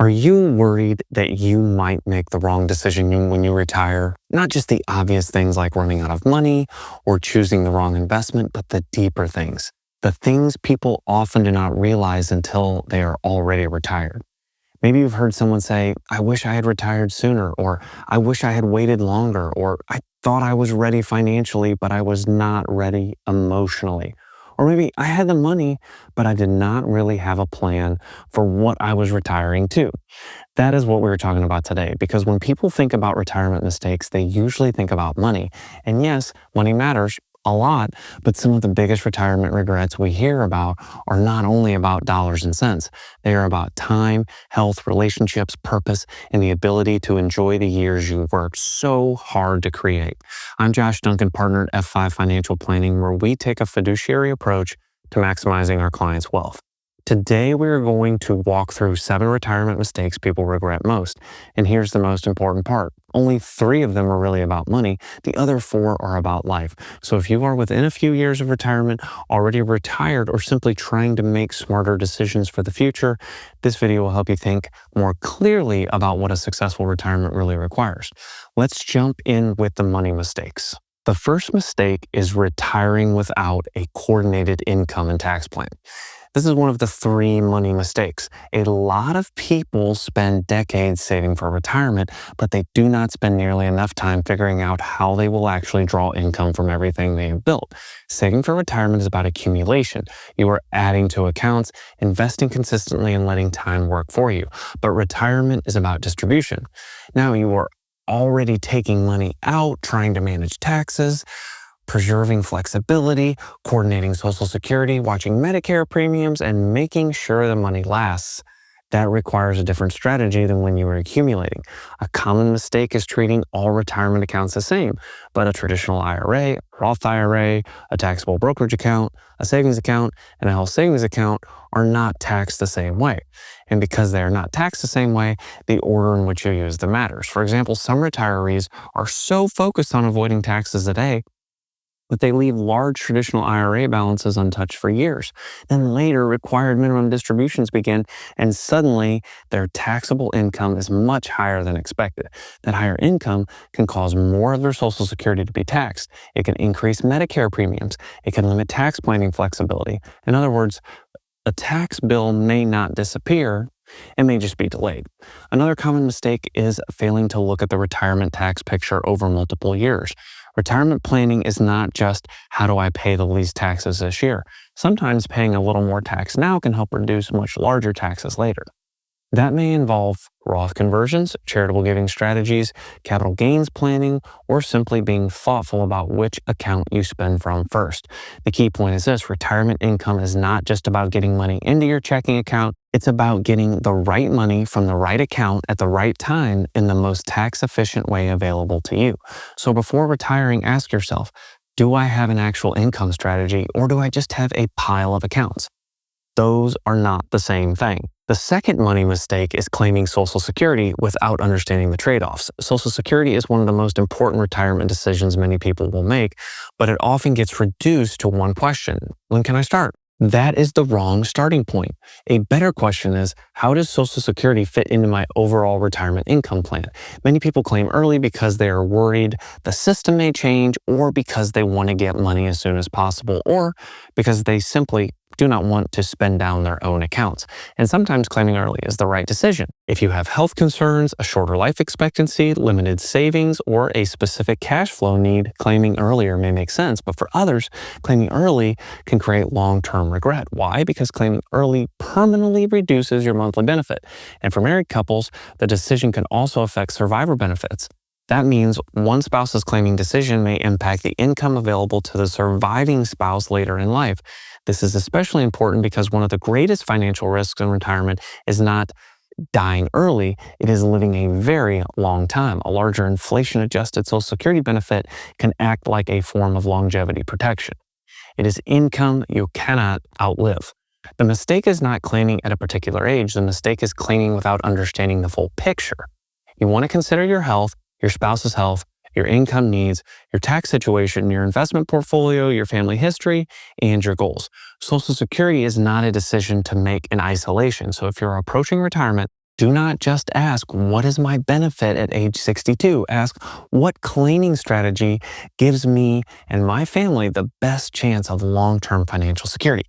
Are you worried that you might make the wrong decision when you retire? Not just the obvious things like running out of money or choosing the wrong investment, but the deeper things. The things people often do not realize until they are already retired. Maybe you've heard someone say, I wish I had retired sooner, or I wish I had waited longer, or I thought I was ready financially, but I was not ready emotionally. Or maybe I had the money, but I did not really have a plan for what I was retiring to. That is what we were talking about today, because when people think about retirement mistakes, they usually think about money. And yes, money matters a lot, but some of the biggest retirement regrets we hear about are not only about dollars and cents. They are about time, health, relationships, purpose, and the ability to enjoy the years you worked so hard to create. I'm Josh Duncan, partner at F5 Financial Planning, where we take a fiduciary approach to maximizing our clients' wealth. Today, we're going to walk through 7 retirement mistakes people regret most. And here's the most important part. Only 3 of them are really about money. The other 4 are about life. So if you are within a few years of retirement, already retired, or simply trying to make smarter decisions for the future, this video will help you think more clearly about what a successful retirement really requires. Let's jump in with the money mistakes. The first mistake is retiring without a coordinated income and tax plan. This is one of the 3 money mistakes. A lot of people spend decades saving for retirement, but they do not spend nearly enough time figuring out how they will actually draw income from everything they have built. Saving for retirement is about accumulation. You are adding to accounts, investing consistently, and letting time work for you. But retirement is about distribution. Now you are already taking money out, trying to manage taxes, preserving flexibility, coordinating Social Security, watching Medicare premiums, and making sure the money lasts. That requires a different strategy than when you were accumulating. A common mistake is treating all retirement accounts the same, but a traditional IRA, Roth IRA, a taxable brokerage account, a savings account, and a health savings account are not taxed the same way. And because they are not taxed the same way, the order in which you use them matters. For example, some retirees are so focused on avoiding taxes today, but they leave large traditional IRA balances untouched for years. Then later, required minimum distributions begin, and suddenly their taxable income is much higher than expected. That higher income can cause more of their Social Security to be taxed. It can increase Medicare premiums. It can limit tax planning flexibility. In other words, a tax bill may not disappear, it may just be delayed. Another common mistake is failing to look at the retirement tax picture over multiple years. Retirement planning is not just how do I pay the least taxes this year. Sometimes paying a little more tax now can help reduce much larger taxes later. That may involve Roth conversions, charitable giving strategies, capital gains planning, or simply being thoughtful about which account you spend from first. The key point is this: retirement income is not just about getting money into your checking account. It's about getting the right money from the right account at the right time in the most tax-efficient way available to you. So before retiring, ask yourself, do I have an actual income strategy, or do I just have a pile of accounts? Those are not the same thing. The second money mistake is claiming Social Security without understanding the trade-offs. Social Security is one of the most important retirement decisions many people will make, but it often gets reduced to one question: when can I start? That is the wrong starting point. A better question is, how does Social Security fit into my overall retirement income plan? Many people claim early because they are worried the system may change, or because they want to get money as soon as possible, or because they simply do not want to spend down their own accounts. And sometimes claiming early is the right decision. If you have health concerns, a shorter life expectancy, limited savings, or a specific cash flow need, claiming earlier may make sense. But for others, claiming early can create long-term regret. Why? Because claiming early permanently reduces your monthly benefit. And for married couples, the decision can also affect survivor benefits. That means one spouse's claiming decision may impact the income available to the surviving spouse later in life. This is especially important because one of the greatest financial risks in retirement is not dying early, it is living a very long time. A larger inflation-adjusted Social Security benefit can act like a form of longevity protection. It is income you cannot outlive. The mistake is not claiming at a particular age. The mistake is claiming without understanding the full picture. You want to consider your health, your spouse's health, your income needs, your tax situation, your investment portfolio, your family history, and your goals. Social Security is not a decision to make in isolation. So if you're approaching retirement Do not just ask, what is my benefit at age 62? Ask, what claiming strategy gives me and my family the best chance of long-term financial security?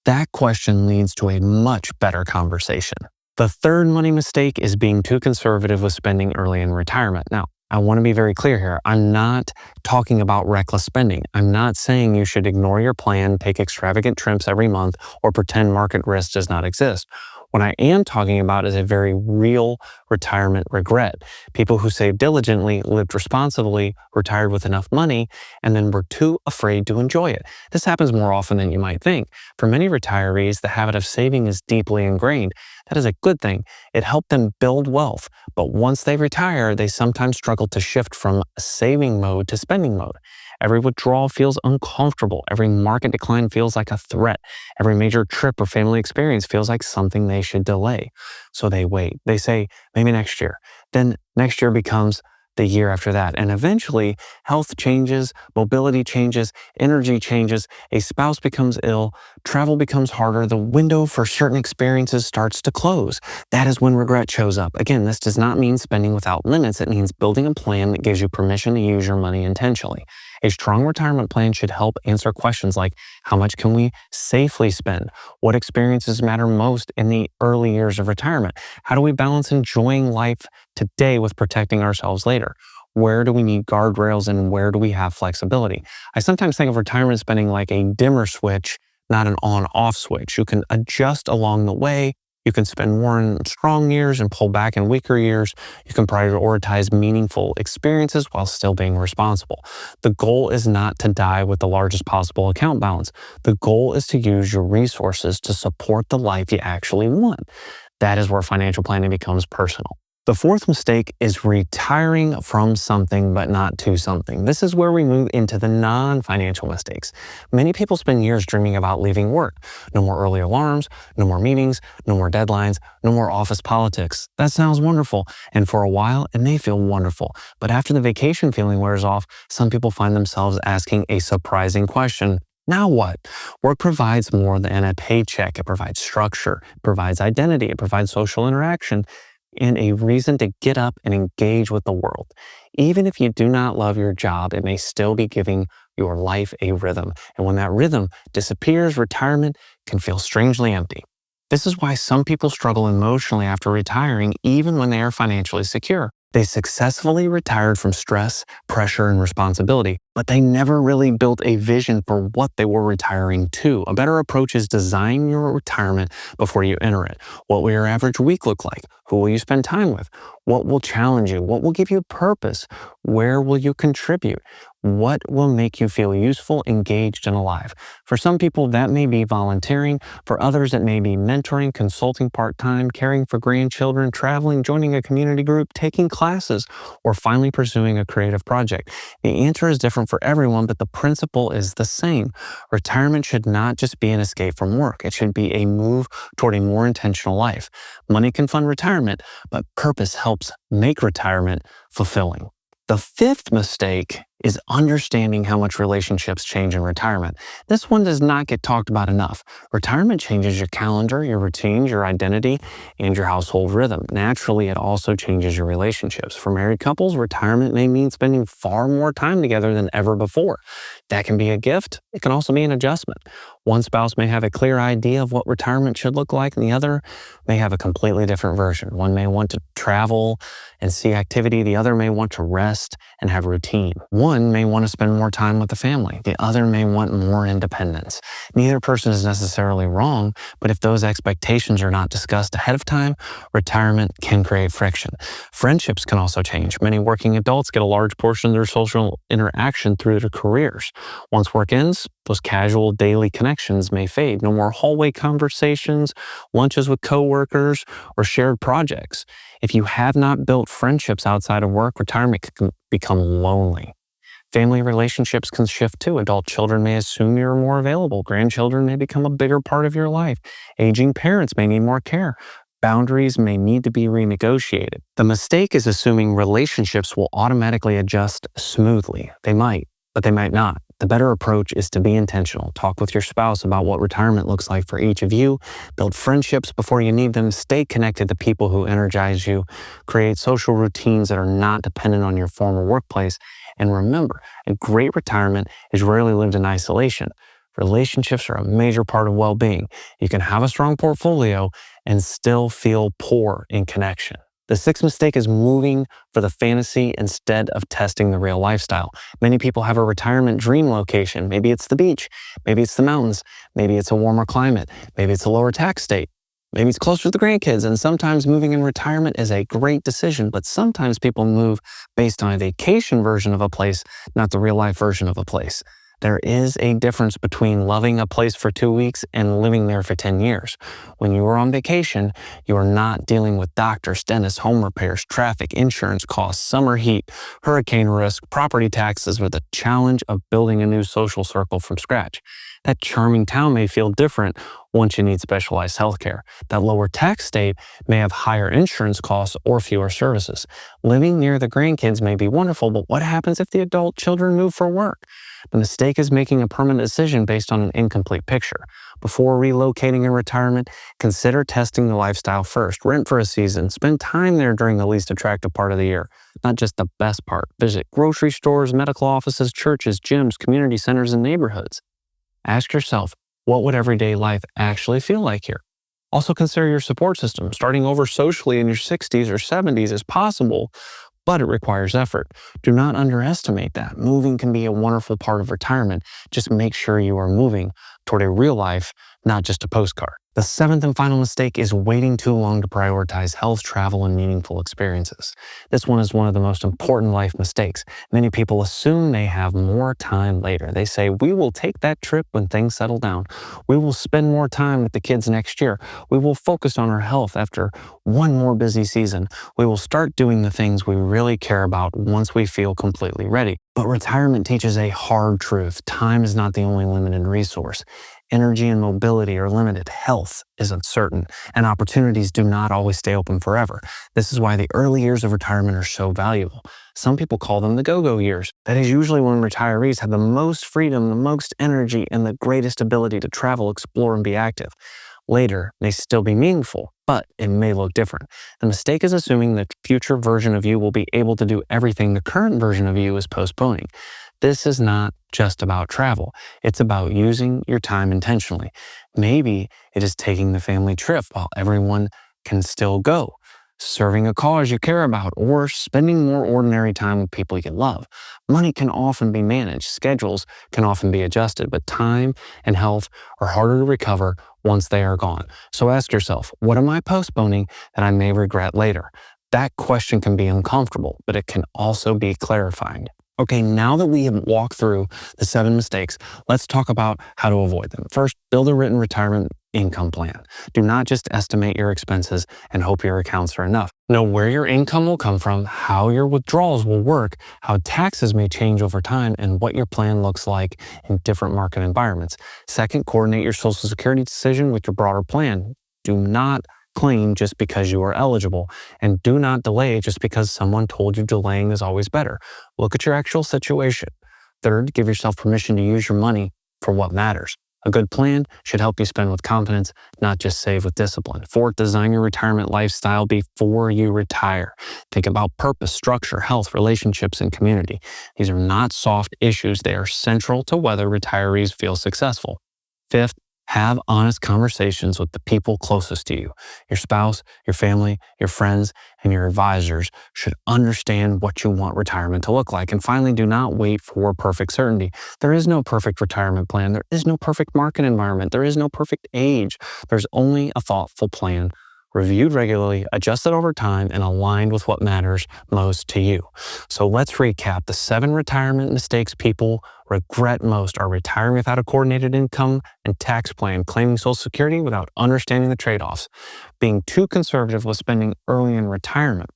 That question leads to a much better conversation. The third money mistake is being too conservative with spending early in retirement. Now, I want to be very clear here. I'm not talking about reckless spending. I'm not saying you should ignore your plan, take extravagant trips every month, or pretend market risk does not exist. What I am talking about is a very real retirement regret. People who saved diligently, lived responsibly, retired with enough money, and then were too afraid to enjoy it. This happens more often than you might think. For many retirees, the habit of saving is deeply ingrained. That is a good thing. It helped them build wealth. But once they retire, they sometimes struggle to shift from saving mode to spending mode. Every withdrawal feels uncomfortable. Every market decline feels like a threat. Every major trip or family experience feels like something they should delay. So they wait. They say, maybe next year. Then next year becomes the year after that. And eventually, health changes, mobility changes, energy changes, a spouse becomes ill, travel becomes harder, the window for certain experiences starts to close. That is when regret shows up. Again, this does not mean spending without limits. It means building a plan that gives you permission to use your money intentionally. A strong retirement plan should help answer questions like, how much can we safely spend? What experiences matter most in the early years of retirement? How do we balance enjoying life today with protecting ourselves later? Where do we need guardrails and where do we have flexibility? I sometimes think of retirement spending like a dimmer switch, not an on-off switch. You can adjust along the way. You can spend more in strong years and pull back in weaker years. You can prioritize meaningful experiences while still being responsible. The goal is not to die with the largest possible account balance. The goal is to use your resources to support the life you actually want. That is where financial planning becomes personal. The fourth mistake is retiring from something but not to something. This is where we move into the non-financial mistakes. Many people spend years dreaming about leaving work. No more early alarms, no more meetings, no more deadlines, no more office politics. That sounds wonderful. And for a while, it may feel wonderful. But after the vacation feeling wears off, some people find themselves asking a surprising question. Now what? Work provides more than a paycheck. It provides structure, it provides identity, it provides social interaction, and a reason to get up and engage with the world. Even if you do not love your job, it may still be giving your life a rhythm. And when that rhythm disappears, retirement can feel strangely empty. This is why some people struggle emotionally after retiring, even when they are financially secure. They successfully retired from stress, pressure, and responsibility, but they never really built a vision for what they were retiring to. A better approach is design your retirement before you enter it. What will your average week look like? Who will you spend time with? What will challenge you? What will give you purpose? Where will you contribute? What will make you feel useful, engaged, and alive? For some people, that may be volunteering. For others, it may be mentoring, consulting part-time, caring for grandchildren, traveling, joining a community group, taking classes, or finally pursuing a creative project. The answer is different for everyone, but the principle is the same. Retirement should not just be an escape from work. It should be a move toward a more intentional life. Money can fund retirement, but purpose helps make retirement fulfilling. The fifth mistake is understanding how much relationships change in retirement. This one does not get talked about enough. Retirement changes your calendar, your routines, your identity, and your household rhythm. Naturally, it also changes your relationships. For married couples, retirement may mean spending far more time together than ever before. That can be a gift. It can also be an adjustment. One spouse may have a clear idea of what retirement should look like, and the other may have a completely different version. One may want to travel and see activity. The other may want to rest and have routine. One may want to spend more time with the family. The other may want more independence. Neither person is necessarily wrong, but if those expectations are not discussed ahead of time, retirement can create friction. Friendships can also change. Many working adults get a large portion of their social interaction through their careers. Once work ends, those casual daily connections may fade. No more hallway conversations, lunches with coworkers, or shared projects. If you have not built friendships outside of work, retirement can become lonely. Family relationships can shift too. Adult children may assume you're more available. Grandchildren may become a bigger part of your life. Aging parents may need more care. Boundaries may need to be renegotiated. The mistake is assuming relationships will automatically adjust smoothly. They might, but they might not. The better approach is to be intentional. Talk with your spouse about what retirement looks like for each of you. Build friendships before you need them. Stay connected to people who energize you. Create social routines that are not dependent on your former workplace. And remember, a great retirement is rarely lived in isolation. Relationships are a major part of well-being. You can have a strong portfolio and still feel poor in connection. The sixth mistake is moving for the fantasy instead of testing the real lifestyle. Many people have a retirement dream location. Maybe it's the beach, maybe it's the mountains, maybe it's a warmer climate, maybe it's a lower tax state, maybe it's closer to the grandkids. And sometimes moving in retirement is a great decision, but sometimes people move based on a vacation version of a place, not the real life version of a place. There is a difference between loving a place for 2 weeks and living there for 10 years. When you are on vacation, you are not dealing with doctors, dentists, home repairs, traffic, insurance costs, summer heat, hurricane risk, property taxes, or the challenge of building a new social circle from scratch. That charming town may feel different once you need specialized healthcare. That lower tax state may have higher insurance costs or fewer services. Living near the grandkids may be wonderful, but what happens if the adult children move for work? The mistake is making a permanent decision based on an incomplete picture. Before relocating in retirement, consider testing the lifestyle first. Rent for a season. Spend time there during the least attractive part of the year, not just the best part. Visit grocery stores, medical offices, churches, gyms, community centers, and neighborhoods. Ask yourself, what would everyday life actually feel like here? Also consider your support system. Starting over socially in your 60s or 70s is possible, but it requires effort. Do not underestimate that. Moving can be a wonderful part of retirement. Just make sure you are moving toward a real life, not just a postcard. The seventh and final mistake is waiting too long to prioritize health, travel, and meaningful experiences. This one is one of the most important life mistakes. Many people assume they have more time later. They say, we will take that trip when things settle down. We will spend more time with the kids next year. We will focus on our health after one more busy season. We will start doing the things we really care about once we feel completely ready. But retirement teaches a hard truth. Time is not the only limited resource. Energy and mobility are limited. Health is uncertain, and opportunities do not always stay open forever. This is why the early years of retirement are so valuable. Some people call them the go-go years. That is usually when retirees have the most freedom, the most energy, and the greatest ability to travel, explore, and be active. Later may still be meaningful, but it may look different. The mistake is assuming the future version of you will be able to do everything the current version of you is postponing. This is not just about travel. It's about using your time intentionally. Maybe it is taking the family trip while everyone can still go, serving a cause you care about, or spending more ordinary time with people you love. Money can often be managed, schedules can often be adjusted, but time and health are harder to recover once they are gone. So ask yourself, what am I postponing that I may regret later? That question can be uncomfortable, but it can also be clarifying. Okay, now that we have walked through the 7 mistakes, let's talk about how to avoid them. First, build a written retirement income plan. Do not just estimate your expenses and hope your accounts are enough. Know where your income will come from, how your withdrawals will work, how taxes may change over time, and what your plan looks like in different market environments. Second, coordinate your Social Security decision with your broader plan. Do not claim just because you are eligible, and do not delay just because someone told you delaying is always better. Look at your actual situation. Third, give yourself permission to use your money for what matters. A good plan should help you spend with confidence, not just save with discipline. Fourth, design your retirement lifestyle before you retire. Think about purpose, structure, health, relationships, and community. These are not soft issues. They are central to whether retirees feel successful. Fifth, have honest conversations with the people closest to you. Your spouse, your family, your friends, and your advisors should understand what you want retirement to look like. And finally, do not wait for perfect certainty. There is no perfect retirement plan. There is no perfect market environment. There is no perfect age. There's only a thoughtful plan, reviewed regularly, adjusted over time, and aligned with what matters most to you. So let's recap. The 7 retirement mistakes people regret most are retiring without a coordinated income and tax plan, claiming Social Security without understanding the trade-offs, being too conservative with spending early in retirement,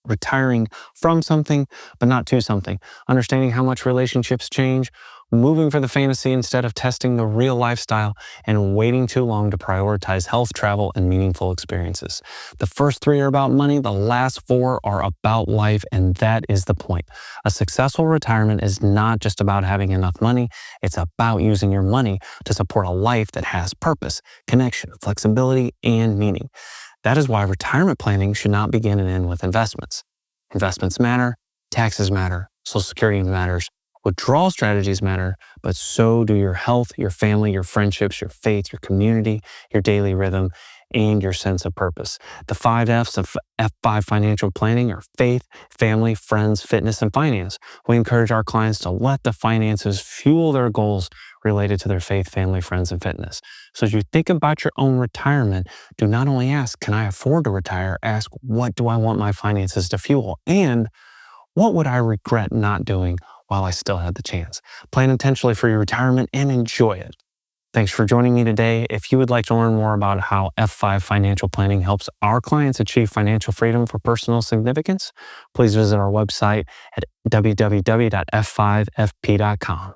retiring from something but not to something, understanding how much relationships change, moving for the fantasy instead of testing the real lifestyle, and waiting too long to prioritize health, travel, and meaningful experiences. The first three are about money, the last four are about life, and that is the point. A successful retirement is not just about having enough money, it's about using your money to support a life that has purpose, connection, flexibility, and meaning. That is why retirement planning should not begin and end with investments. Investments matter, taxes matter, Social Security matters, withdrawal strategies matter, but so do your health, your family, your friendships, your faith, your community, your daily rhythm, and your sense of purpose. The 5 F's of F5 financial planning are faith, family, friends, fitness, and finance. We encourage our clients to let the finances fuel their goals related to their faith, family, friends, and fitness. So as you think about your own retirement, do not only ask, can I afford to retire? Ask, what do I want my finances to fuel? And what would I regret not doing while I still had the chance? Plan intentionally for your retirement and enjoy it. Thanks for joining me today. If you would like to learn more about how F5 financial planning helps our clients achieve financial freedom for personal significance, please visit our website at www.f5fp.com.